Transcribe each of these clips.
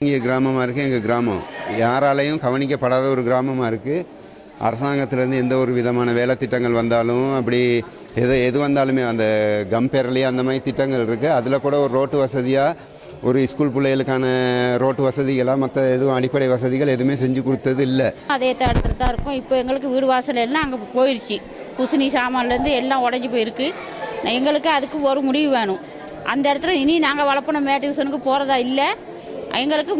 இங்கே கிராமமாக இருக்குது. எங்கள் கிராமம் யாராலையும் கவனிக்கப்படாத ஒரு கிராமமாக இருக்குது. அரசாங்கத்திலேருந்து எந்த ஒரு விதமான வேலை திட்டங்கள் வந்தாலும் அப்படி எது வந்தாலுமே அந்த கம்பேர்லேயே அந்த மாதிரி திட்டங்கள் இருக்குது. அதில் கூட ஒரு ரோட்டு வசதியாக ஒரு ஸ்கூல் பிள்ளைகளுக்கான ரோட்டு வசதிகளாக மற்ற எதுவும் அடிப்படை வசதிகள் எதுவுமே செஞ்சு கொடுத்தது இல்லை. அதே இடத்துல தான் இருக்கும். இப்போ எங்களுக்கு வீடு வாசல் எல்லாம் அங்கே போயிடுச்சு. குசினி சாமான்லேருந்து எல்லாம் உடஞ்சி போயிருக்கு. எங்களுக்கு அதுக்கு ஒரு முடிவு வேணும். அந்த இடத்துல இனி நாங்கள் வளர்ப்பன டியூஷனுக்கு போகிறதா இல்லை. எங்களுக்கு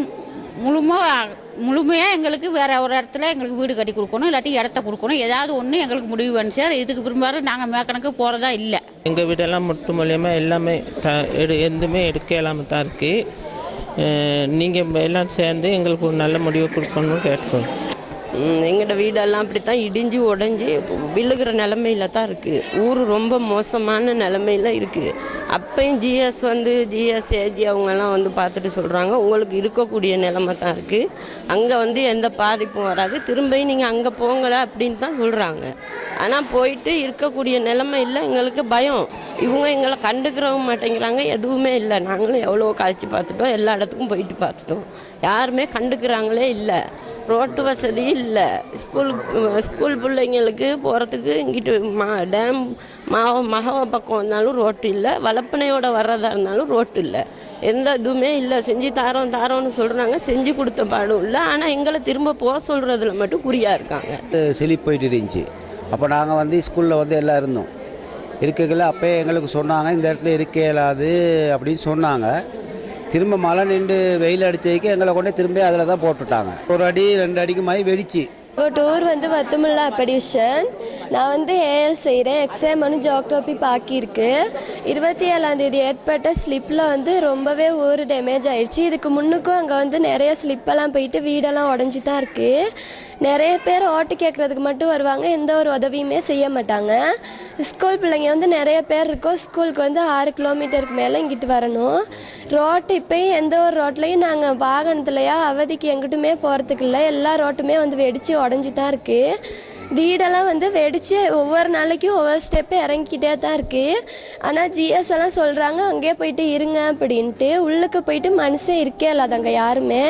முழுமையாக எங்களுக்கு வேறு ஒரு இடத்துல எங்களுக்கு வீடு கட்டி கொடுக்கணும், இல்லாட்டி இடத்த கொடுக்கணும். ஏதாவது ஒன்று எங்களுக்கு முடிவு வேணும் சார். இதுக்கு பிறகு நாங்கள் மேக்கணக்கு போகிறதா இல்லை. எங்கள் வீடெல்லாம் முட்டு மூலியமாக எல்லாமே எதுவுமே எடுக்க இல்லாமல் தான் இருக்குது. நீங்கள் எல்லாம் சேர்ந்து எங்களுக்கு ஒரு நல்ல முடிவு கொடுக்கணும்னு கேட்கணும். எங்களோட வீடெல்லாம் அப்படி தான் இடிஞ்சு உடஞ்சி விழுகிற நிலமையில தான் இருக்குது. ஊர் ரொம்ப மோசமான நிலமையில இருக்குது. அப்பையும் ஜிஎஸ் ஏஜி அவங்கெல்லாம் பார்த்துட்டு சொல்கிறாங்க, உங்களுக்கு இருக்கக்கூடிய நிலமை தான் இருக்குது, அங்கே எந்த பாதிப்பும் வராது, திரும்பியும் நீங்கள் அங்கே போங்கலை அப்படின்னு தான் சொல்கிறாங்க. ஆனால் போயிட்டு இருக்கக்கூடிய நிலமை இல்லை. எங்களுக்கு பயம். இவங்க எங்களை கண்டுக்கிறவும் மாட்டேங்கிறாங்க. எதுவுமே இல்லை. நாங்களும் எவ்வளோ காய்ச்சி பார்த்துட்டோம், எல்லா இடத்துக்கும் போயிட்டு பார்த்துட்டோம். யாருமே கண்டுக்கிறாங்களே இல்லை. ரோட்டு வசதி இல்லை. ஸ்கூல் பிள்ளைங்களுக்கு போகிறதுக்கு இங்கிட்டு டேம் மகவ பக்கம் வந்தாலும் ரோட்டு இல்லை. வளப்பனையோட வர்றதா இருந்தாலும் ரோட்டு இல்லை. எந்த இதுவுமே இல்லை. செஞ்சு தாரோன்னு சொல்கிறாங்க, செஞ்சு கொடுத்த பாடும் இல்லை. ஆனால் எங்களை திரும்ப போக சொல்கிறதுல மட்டும் குறியாக இருக்காங்க. செழிப்பு போயிட்டு இருந்துச்சு. அப்போ நாங்கள் ஸ்கூலில் எல்லாம் இருந்தோம். இருக்கல அப்போயே எங்களுக்கு சொன்னாங்க, இந்த இடத்துல இருக்க இயலாது அப்படின்னு சொன்னாங்க. திரும்ப மழை நின்று வெயில் அடித்ததுக்கு எங்களை கொண்டே திரும்ப அதில் தான் போட்டுட்டாங்க. ஒரு அடி 2 அடிக்கு மாதிரி வெடிச்சு. டூர் பத்துமில்ல அப்படிஷன். நான் ஏஎல் செய்கிறேன். Exam geography பாக்கியிருக்கு. 27ஆம் ஏற்பட்ட ஸ்லிப்பில் ரொம்பவே ஊர் டேமேஜ் ஆயிடுச்சு. இதுக்கு முன்னுக்கும் அங்கே நிறைய ஸ்லிப்பெல்லாம் போயிட்டு வீடெல்லாம் உடஞ்சி தான் இருக்குது. நிறைய பேர் ஓட்டு கேட்குறதுக்கு மட்டும் வருவாங்க, எந்த ஒரு உதவியுமே செய்ய மாட்டாங்க. ஸ்கூல் பிள்ளைங்க நிறைய பேர் இருக்கோம். ஸ்கூலுக்கு 6 கிலோமீட்டருக்கு மேலே இங்கிட்டு வரணும். ரோட்டு இப்போயும் எந்த ஒரு ரோட்லேயும் நாங்கள் வாகனத்துலையா அவதிக்கு எங்கிட்டுமே போகிறதுக்கு இல்லை. எல்லா ரோட்டுமே வெடித்து உடஞ்சி தான் இருக்குது. வீடெல்லாம் வெடித்து ஒவ்வொரு நாளைக்கும் ஒவ்வொரு ஸ்டெப்பு இறங்கிக்கிட்டே தான் இருக்குது. ஆனால் ஜிஎஸ் எல்லாம் சொல்கிறாங்க அங்கேயே போயிட்டு இருங்க அப்படின்ட்டு. உள்ளுக்கு போயிட்டு மனுஷன் இருக்கே இல்லாதாங்க யாருமே.